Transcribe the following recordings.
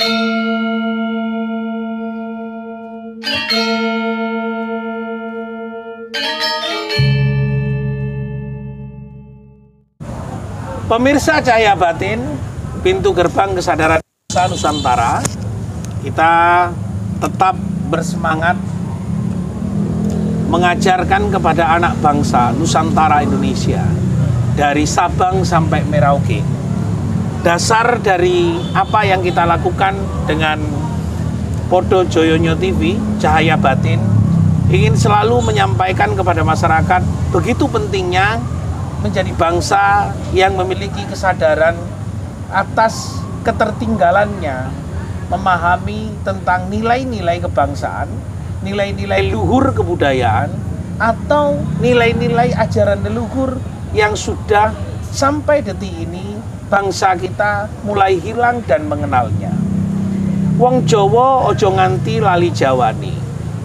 Pemirsa Cahaya Batin, pintu gerbang kesadaran Nusantara, kita tetap bersemangat mengajarkan kepada anak bangsa Nusantara Indonesia dari Sabang sampai Merauke. Dasar dari apa yang kita lakukan dengan Podo Joyonyo TV, Cahaya Batin, ingin selalu menyampaikan kepada masyarakat begitu pentingnya menjadi bangsa yang memiliki kesadaran atas ketertinggalannya, memahami tentang nilai-nilai kebangsaan, nilai-nilai luhur kebudayaan, atau nilai-nilai ajaran leluhur yang sudah sampai detik ini bangsa kita mulai hilang dan mengenalnya. Wong Jawa ojo nganti lali Jawani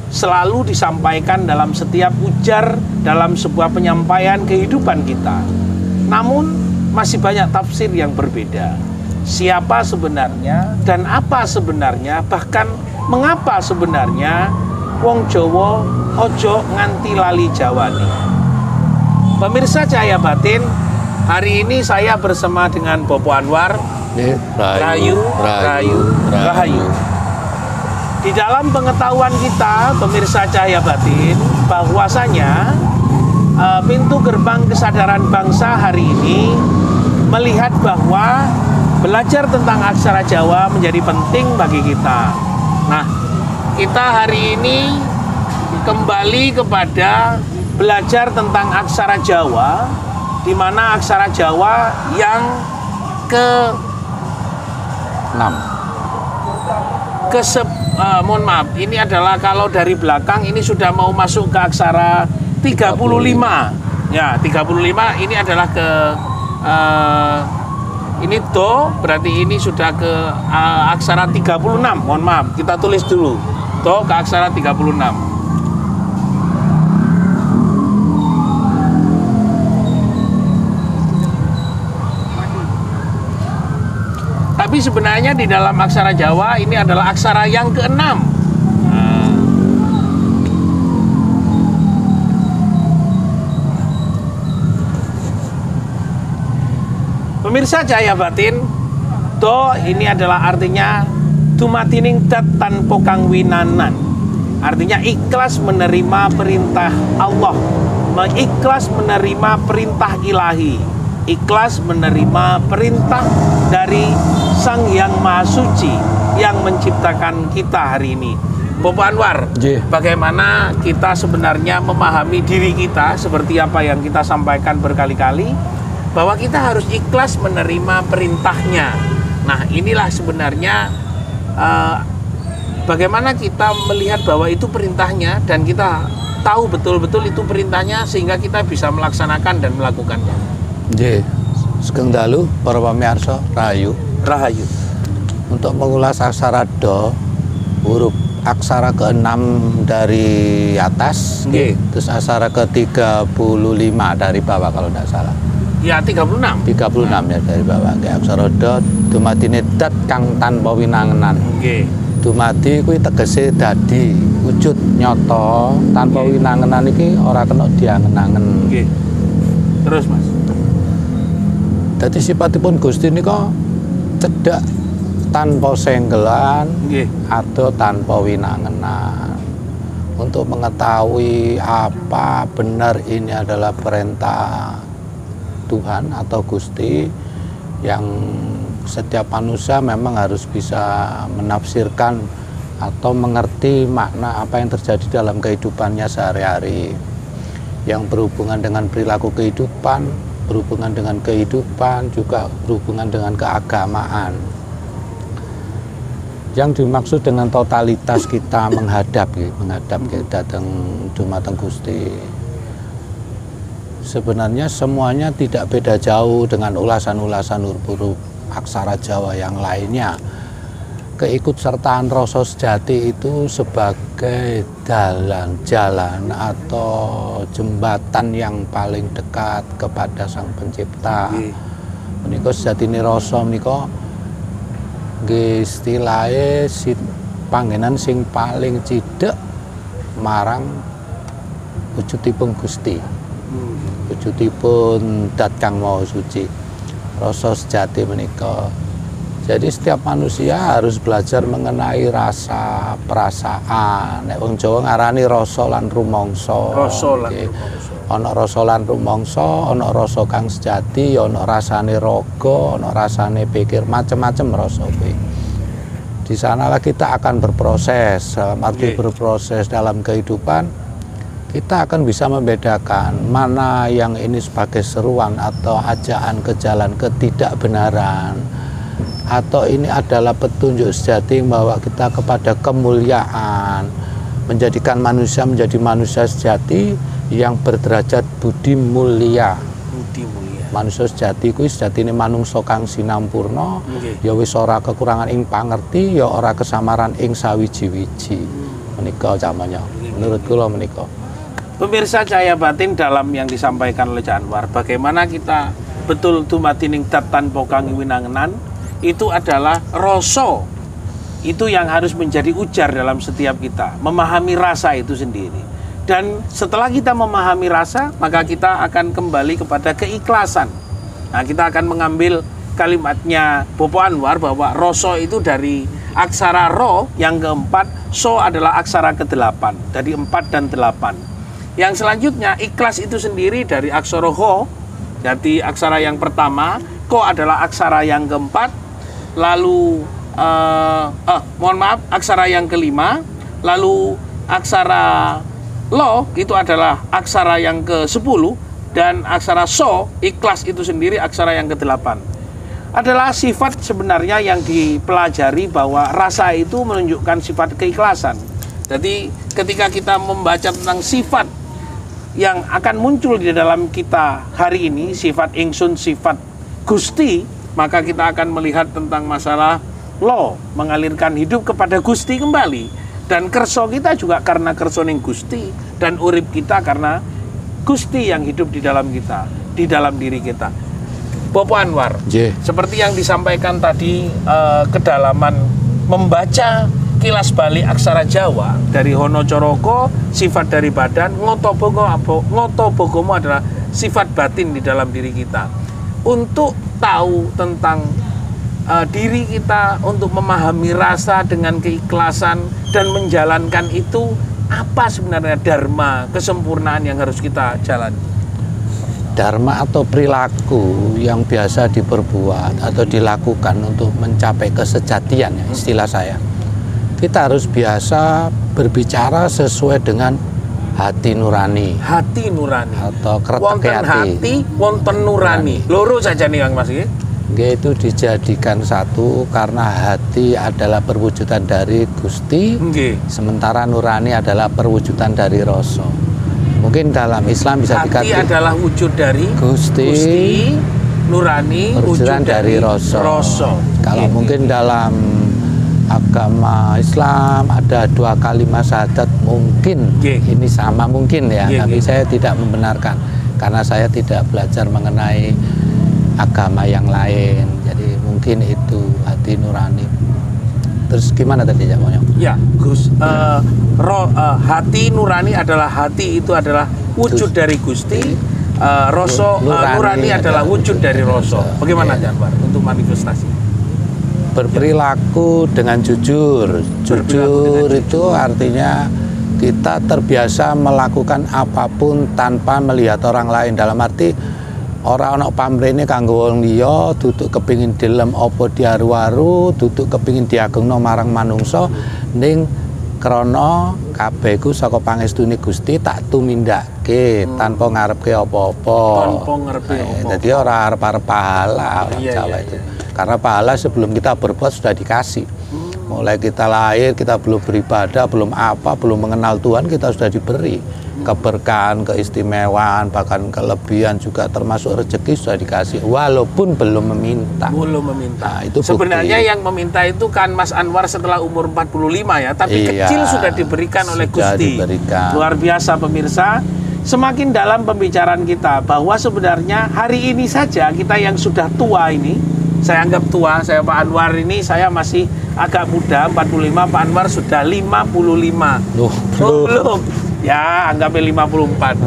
selalu disampaikan dalam setiap ujar dalam sebuah penyampaian kehidupan kita. Namun masih banyak tafsir yang berbeda. Siapa sebenarnya dan apa sebenarnya, bahkan mengapa sebenarnya wong Jawa ojo nganti lali Jawani. Pemirsa Cahaya Batin, hari ini saya bersama dengan Bopo Anwar, Rahayu. Di dalam pengetahuan kita, pemirsa Cahaya Batin, bahwasanya pintu gerbang kesadaran bangsa hari ini melihat bahwa belajar tentang aksara Jawa menjadi penting bagi kita. Nah, kita hari ini kembali kepada belajar tentang aksara Jawa, di mana aksara Jawa yang mohon maaf, ini adalah kalau dari belakang ini sudah mau masuk ke aksara 35. Ya, 35 ini adalah ke ini do, berarti ini sudah ke aksara 36. Mohon maaf, kita tulis dulu. Do ke aksara 36. Tapi sebenarnya di dalam aksara Jawa ini adalah aksara yang ke-6. Pemirsa Cahaya Batin, do ini adalah artinya dumatining dat tanpa kang winanan. Artinya ikhlas menerima perintah Allah, ikhlas menerima perintah ilahi, ikhlas menerima perintah dari Sang Yang Maha Suci yang menciptakan kita hari ini. Bopo Anwar, bagaimana kita sebenarnya memahami diri kita seperti apa yang kita sampaikan berkali-kali, bahwa kita harus ikhlas menerima perintahnya. Nah, inilah sebenarnya bagaimana kita melihat bahwa itu perintahnya dan kita tahu betul-betul itu perintahnya sehingga kita bisa melaksanakan dan melakukannya. Sugeng dalu para pamirsa Rahayu. Untuk mengulas aksara do, huruf aksara ke-6 dari atas, terus aksara ke-35 dari bawah kalau tidak salah. Ya, 36 ya dari bawah. Aksara do dumatine dat kang tanpa winangenan. Dumati kuwi tegese dadi wujud nyata tanpa winangenan iki ora kena diangen-angen. Terus Mas. Dadi sipatipun Gusti nika cedhak tanpa senggelan atau tanpa winangenan. Untuk mengetahui apa benar ini adalah perintah Tuhan atau Gusti, yang setiap manusia memang harus bisa menafsirkan atau mengerti makna apa yang terjadi dalam kehidupannya sehari-hari, yang berhubungan dengan perilaku kehidupan, berhubungan dengan kehidupan, juga berhubungan dengan keagamaan. Yang dimaksud dengan totalitas kita menghadap datang dumateng Gusti. Sebenarnya semuanya tidak beda jauh dengan ulasan-ulasan huruf aksara Jawa yang lainnya. Keikutsertaan rasa sejati itu sebagai jalan atau jembatan yang paling dekat kepada Sang Pencipta. Menika sejatine rasa menika nggih istilahé panggenan sing paling cidhek marang wujudipun Gusti. Wujudipun Dat Kang Maha Suci. Rasa sejati menika. Jadi setiap manusia harus belajar mengenai rasa, perasaan. Nek wong Jawa ngarani rasa lan rumangsa. Rasa lan rumangsa. Ana rasa lan rumangsa, ana rasa kang sejati, ana rasane raga, ana rasane pikir, macam-macam rasa kuwi. Di sanalah kita akan berproses, dalam arti berproses dalam kehidupan, kita akan bisa membedakan mana yang ini sebagai seruan atau ajaan ke jalan ketidakbenaran, atau ini adalah petunjuk sejati yang membawa kita kepada kemuliaan, menjadikan manusia menjadi manusia sejati yang berderajat budi mulia. Budi mulia. Manusia sejati kuwi sejatine manungsa kang sinampurna, ya wis ora kekurangan ing pangerti, ya ora kesamaran ing sawiji-wiji. Menika camanya. Menurut kula menika. Pemirsa Cahaya Batin, dalam yang disampaikan oleh Cak Anwar, bagaimana kita betul dumadining dat tanpa kang winangenan, itu adalah rasa. Itu yang harus menjadi ujar dalam setiap kita, memahami rasa itu sendiri. Dan setelah kita memahami rasa, maka kita akan kembali kepada keikhlasan. Nah, kita akan mengambil kalimatnya Bopo Anwar bahwa rasa itu dari aksara ro yang keempat, so adalah aksara ke-8, dari 4 dan 8. Yang selanjutnya ikhlas itu sendiri dari aksara ho, jadi aksara yang pertama, ko adalah aksara yang keempat, lalu mohon maaf, aksara yang kelima, lalu aksara lo itu adalah aksara yang ke-10, dan aksara so, ikhlas itu sendiri aksara yang ke-8. Adalah sifat sebenarnya yang dipelajari bahwa rasa itu menunjukkan sifat keikhlasan. Jadi ketika kita membaca tentang sifat yang akan muncul di dalam kita hari ini, sifat ingsun, sifat Gusti, maka kita akan melihat tentang masalah lo, mengalirkan hidup kepada Gusti kembali. Dan kerso kita juga karena kerso ning Gusti, dan urip kita karena Gusti yang hidup di dalam kita, di dalam diri kita. Bopo Anwar, seperti yang disampaikan tadi, kedalaman membaca kilas balik aksara Jawa dari Hono Coroko, sifat dari badan, ngotobogomo adalah sifat batin di dalam diri kita. Untuk tahu tentang diri kita, untuk memahami rasa dengan keikhlasan dan menjalankan itu, apa sebenarnya dharma, kesempurnaan yang harus kita jalani? Dharma atau perilaku yang biasa diperbuat atau dilakukan untuk mencapai kesejatian, ya, istilah saya. Kita harus biasa berbicara sesuai dengan hati nurani. Hati nurani. Atau wonten hati, wonten nurani. Loro saja nih Kang Mas. Itu dijadikan satu karena hati adalah perwujudan dari Gusti, sementara nurani adalah perwujudan dari rasa. Mungkin dalam Islam bisa dikatakan hati adalah wujud dari Gusti, nurani wujud dari rasa. Kalau mungkin dalam agama Islam ada 2 kalimat syahadat, mungkin ini sama mungkin ya, tapi saya tidak membenarkan karena saya tidak belajar mengenai agama yang lain. Jadi mungkin itu hati nurani. Terus gimana tadi jawabannya? Ya, Gus, hati nurani adalah hati itu adalah wujud dari Gusti, nurani adalah wujud dari rasa. Bagaimana Janwar untuk manifestasi? Berperilaku dengan jujur. Jujur itu artinya kita terbiasa melakukan apapun tanpa melihat orang lain. Dalam arti ora ana pamrene kanggo wong liya, duduk kepingin dilem apa diaru-aru, duduk kepingin diagungno marang manungsa, ning krana kabeh iku saka pangestune Gusti tak tumindake tanpa ngarepke apa-apa. Tanpa ngarepe apa-apa. Dadi ora arep-arep pahala orang Jawa itu. Karena pahala sebelum kita berbuat sudah dikasih. Mulai kita lahir, kita belum beribadah, belum apa, belum mengenal Tuhan, kita sudah diberi keberkahan, keistimewaan, bahkan kelebihan juga termasuk rezeki sudah dikasih, walaupun belum meminta. Belum meminta. Nah, itu sebenarnya bukti. Yang meminta itu kan Mas Anwar setelah umur 45 ya, tapi kecil sudah diberikan oleh Gusti. Luar biasa pemirsa. Semakin dalam pembicaraan kita bahwa sebenarnya hari ini saja kita yang sudah tua ini saya anggap tua. Saya Pak Anwar ini saya masih agak muda, 45, Pak Anwar sudah 55. Loh, belum. Ya, anggapnya 54.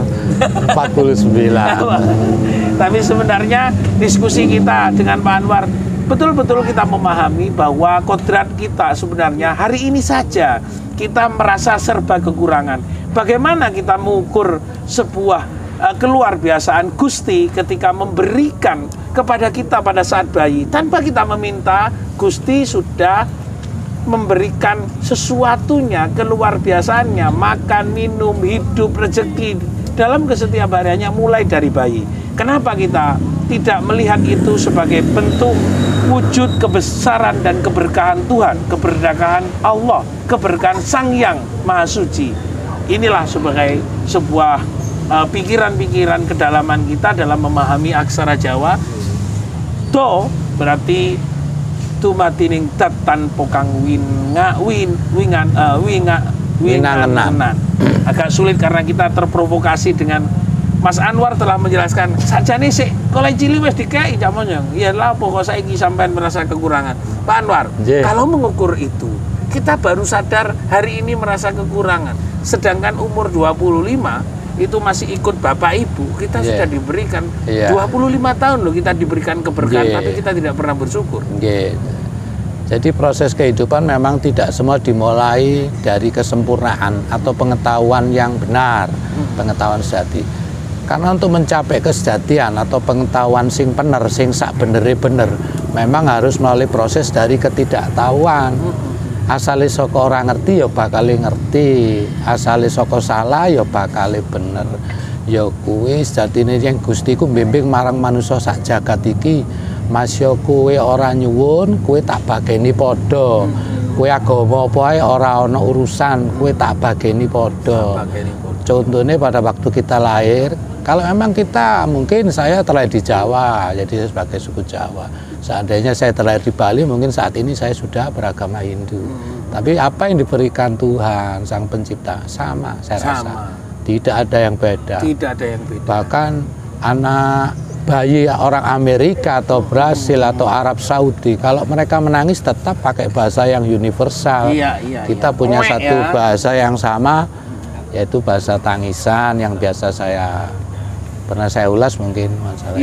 49. Tapi sebenarnya diskusi kita dengan Pak Anwar, betul-betul kita memahami bahwa kodrat kita sebenarnya hari ini saja kita merasa serba kekurangan. Bagaimana kita mengukur sebuah keluar biasaan Gusti ketika memberikan kepada kita pada saat bayi tanpa kita meminta. Gusti sudah memberikan sesuatunya, keluar biasaannya, makan, minum, hidup, rezeki dalam kesetiap hariannya mulai dari bayi. Kenapa kita tidak melihat itu sebagai bentuk wujud kebesaran dan keberkahan Tuhan, keberkahan Allah, keberkahan Sang Yang Maha Suci? Inilah sebagai sebuah pikiran-pikiran kedalaman kita dalam memahami aksara Jawa. Do berarti tumatining tat tanpa kang winangenan. Agak sulit karena kita terprovokasi dengan Mas Anwar telah menjelaskan sajane sik kolej cilik wis dikei jamonnya. Iyalah pokok saiki sampean merasa kekurangan. Pak Anwar, kalau mengukur itu, kita baru sadar hari ini merasa kekurangan. Sedangkan umur 25 itu masih ikut bapak ibu, kita sudah diberikan 25 tahun loh kita diberikan keberkahan, tapi kita tidak pernah bersyukur. Jadi proses kehidupan memang tidak semua dimulai dari kesempurnaan atau pengetahuan yang benar, pengetahuan sejati. Karena untuk mencapai kesejatian atau pengetahuan sing bener, sing sak bener, memang harus melalui proses dari ketidaktahuan. Asale saka ora ngerti ya bakal ngerti, asale saka salah ya bakal bener. Ya kuwi sejatine yang Gusti ku mbimbing marang manusa sak jagat iki. Masya kowe ora nyuwun, kowe tak bageni padha. Kowe agama apa ae ora ana urusan, kowe tak bageni padha. Contohnya pada waktu kita lahir, kalau memang kita, mungkin saya terlahir di Jawa, jadi sebagai suku Jawa. Seandainya saya terlahir di Bali, mungkin saat ini saya sudah beragama Hindu. Tapi apa yang diberikan Tuhan, Sang Pencipta, sama saya rasa. Tidak ada yang beda. Tidak ada yang beda. Bahkan anak bayi orang Amerika atau Brasil atau Arab Saudi, kalau mereka menangis tetap pakai bahasa yang universal. Kita punya satu bahasa yang sama, yaitu bahasa tangisan yang biasa pernah saya ulas mungkin masalah.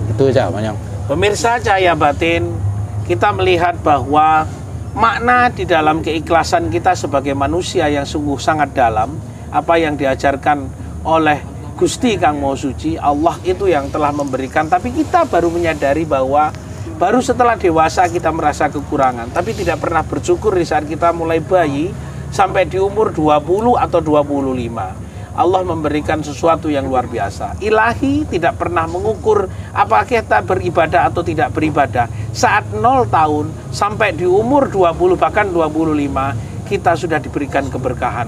Itu aja, Manyong. Pemirsa Cahaya Batin, kita melihat bahwa makna di dalam keikhlasan kita sebagai manusia yang sungguh sangat dalam, apa yang diajarkan oleh Gusti Kang Maha Suci, Allah itu yang telah memberikan, tapi kita baru menyadari bahwa baru setelah dewasa kita merasa kekurangan, tapi tidak pernah bersyukur di saat kita mulai bayi sampai di umur 20 atau 25. Allah memberikan sesuatu yang luar biasa. Ilahi tidak pernah mengukur apakah kita beribadah atau tidak beribadah. Saat 0 tahun sampai di umur 20 bahkan 25 kita sudah diberikan keberkahan.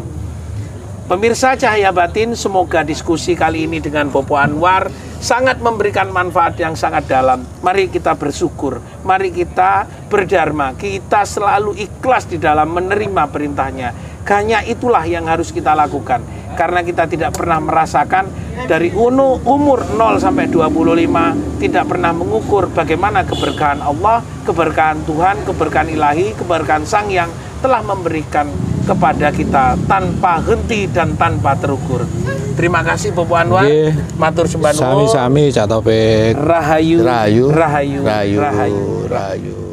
Pemirsa Cahaya Batin, semoga diskusi kali ini dengan Bopo Anwar sangat memberikan manfaat yang sangat dalam. Mari kita bersyukur, mari kita berdharma, kita selalu ikhlas di dalam menerima perintahnya. Hanya itulah yang harus kita lakukan. Karena kita tidak pernah merasakan dari umur 0 sampai 25 tidak pernah mengukur bagaimana keberkahan Allah, keberkahan Tuhan, keberkahan ilahi, keberkahan Sang Yang telah memberikan kepada kita tanpa henti dan tanpa terukur. Terima kasih Bopo Anwar. Matur sembah nuwun. Sami-sami Cak Topik. Rahayu. Rahayu. Rahayu. Rahayu. Rahayu. Rahayu.